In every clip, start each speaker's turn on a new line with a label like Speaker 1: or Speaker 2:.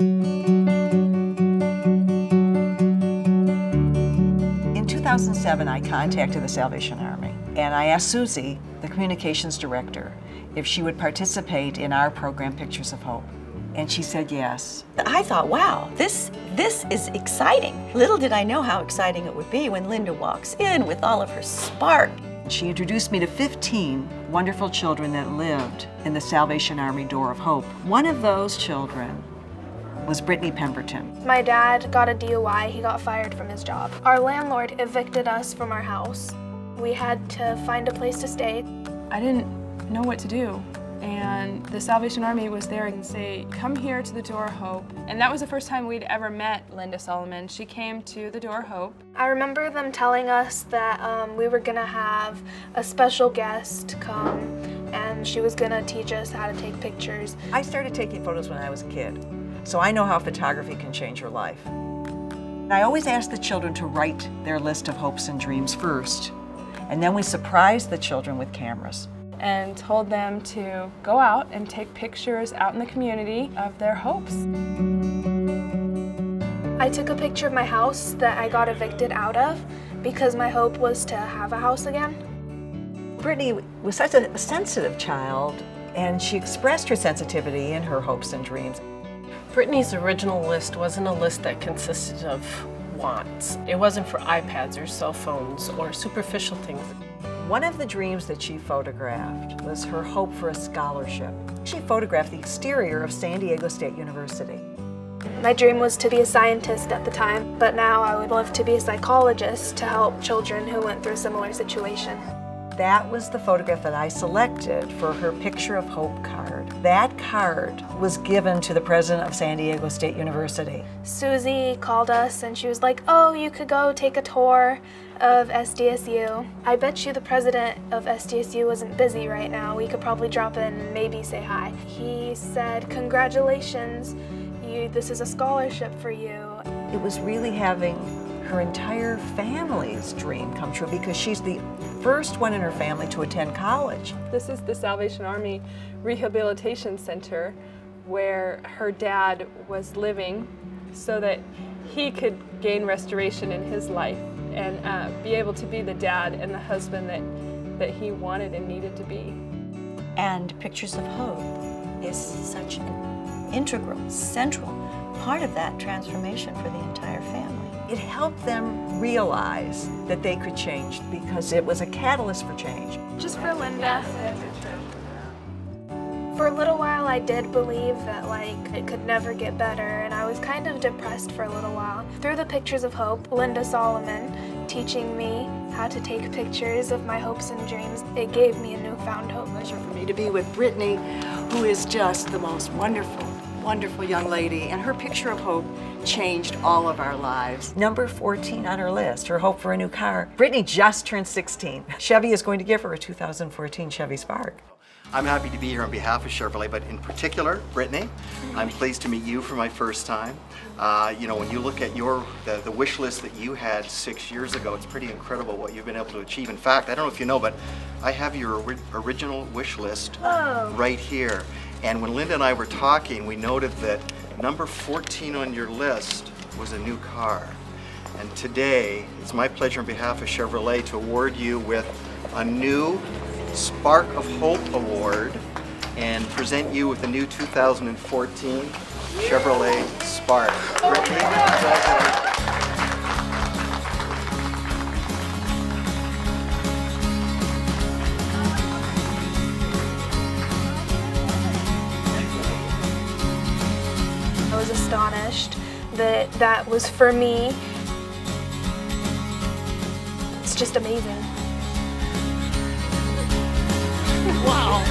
Speaker 1: In 2007, I contacted the Salvation Army, and I asked Susie, the communications director, if she would participate in our program, Pictures of Hope. And she said yes.
Speaker 2: I thought, wow, this is exciting. Little did I know how exciting it would be when Linda walks in with all of her spark.
Speaker 1: She introduced me to 15 wonderful children that lived in the Salvation Army Door of Hope. One of those children was Brittnie Pemperton.
Speaker 3: My dad got a DUI. He got fired from his job. Our landlord evicted us from our house. We had to find a place to stay.
Speaker 4: I didn't know what to do. And the Salvation Army was there and say, come here to the Door of Hope. And that was the first time we'd ever met Linda Soloman. She came to the Door of Hope.
Speaker 3: I remember them telling us that we were gonna have a special guest come and she was gonna teach us how to take pictures.
Speaker 1: I started taking photos when I was a kid, so I know how photography can change your life. I always ask the children to write their list of hopes and dreams first, and then we surprise the children with cameras.
Speaker 4: And told them to go out and take pictures out in the community of their hopes.
Speaker 3: I took a picture of my house that I got evicted out of because my hope was to have a house again.
Speaker 1: Brittnie was such a sensitive child, and she expressed her sensitivity in her hopes and dreams.
Speaker 5: Brittnie's original list wasn't a list that consisted of wants. It wasn't for iPads or cell phones or superficial things.
Speaker 1: One of the dreams that she photographed was her hope for a scholarship. She photographed the exterior of San Diego State University.
Speaker 3: My dream was to be a scientist at the time, but now I would love to be a psychologist to help children who went through a similar situation.
Speaker 1: That was the photograph that I selected for her Picture of Hope card. That card was given to the president of San Diego State University.
Speaker 3: Susie called us and she was like, oh, you could go take a tour of SDSU. I bet you the president of SDSU wasn't busy right now. We could probably drop in and maybe say hi. He said, congratulations, this is a scholarship for you.
Speaker 1: It was really having her entire family's dream come true because she's the first one in her family to attend college.
Speaker 4: This is the Salvation Army Rehabilitation Center where her dad was living so that he could gain restoration in his life and be able to be the dad and the husband that he wanted and needed to be.
Speaker 2: And Pictures of Hope is such an integral, central part of that transformation for the entire family.
Speaker 1: It helped them realize that they could change because it was a catalyst for change.
Speaker 3: Just for Linda. For a little while I did believe that it could never get better, and I was kind of depressed for a little while. Through the Pictures of Hope, Linda Soloman teaching me how to take pictures of my hopes and dreams, it gave me a newfound hope.
Speaker 1: Pleasure for me to be with Brittnie, who is just the most wonderful young lady, and her Picture of Hope changed all of our lives. Number 14 on her list, her hope for a new car. Brittnie just turned 16. Chevy is going to give her a 2014 Chevy Spark.
Speaker 6: I'm happy to be here on behalf of Chevrolet, but in particular, Brittnie, I'm pleased to meet you for my first time. You know, when you look at the wish list that you had 6 years ago, it's pretty incredible what you've been able to achieve. In fact, I don't know if you know, but I have your original wish list right here. And when Linda and I were talking, we noted that number 14 on your list was a new car. And today, it's my pleasure on behalf of Chevrolet to award you with a new Spark of Hope Award and present you with the new 2014 Chevrolet Spark. Brittnie, congratulations.
Speaker 3: I was astonished that that was for me. It's just amazing.
Speaker 6: Wow.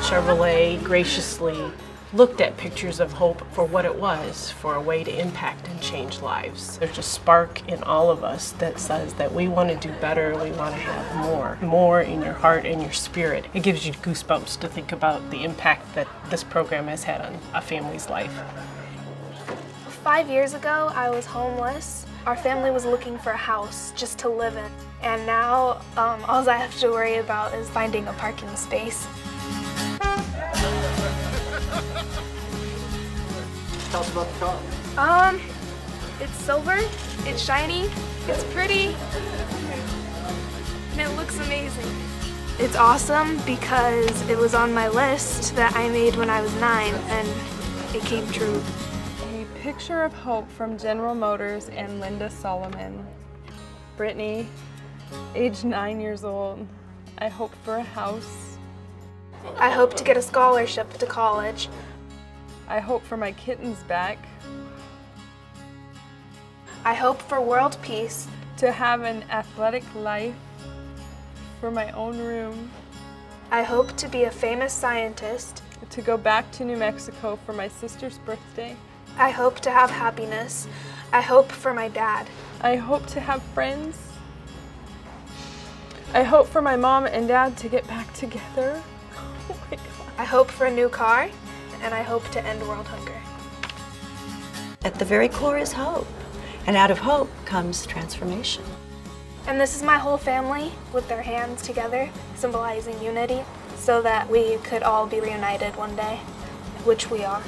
Speaker 5: Chevrolet graciously looked at Pictures of Hope for what it was, for a way to impact and change lives. There's a spark in all of us that says that we want to do better, we want to have more in your heart and your spirit. It gives you goosebumps to think about the impact that this program has had on a family's life.
Speaker 3: 5 years ago, I was homeless. Our family was looking for a house just to live in, and now all I have to worry about is finding a parking space.
Speaker 6: Tell us about the car.
Speaker 3: It's silver, it's shiny, it's pretty, and it looks amazing. It's awesome because it was on my list that I made when I was 9, and it came true.
Speaker 4: A picture of hope from General Motors and Linda Soloman. Brittnie, age 9 years old. I hope for a house.
Speaker 3: I hope to get a scholarship to college.
Speaker 4: I hope for my kittens back.
Speaker 3: I hope for world peace.
Speaker 4: To have an athletic life. For my own room.
Speaker 3: I hope to be a famous scientist.
Speaker 4: To go back to New Mexico for my sister's birthday.
Speaker 3: I hope to have happiness. I hope for my dad.
Speaker 4: I hope to have friends. I hope for my mom and dad to get back together. Oh my God.
Speaker 3: I hope for a new car, and I hope to end world hunger.
Speaker 2: At the very core is hope, and out of hope comes transformation.
Speaker 3: And this is my whole family with their hands together, symbolizing unity, so that we could all be reunited one day, which we are.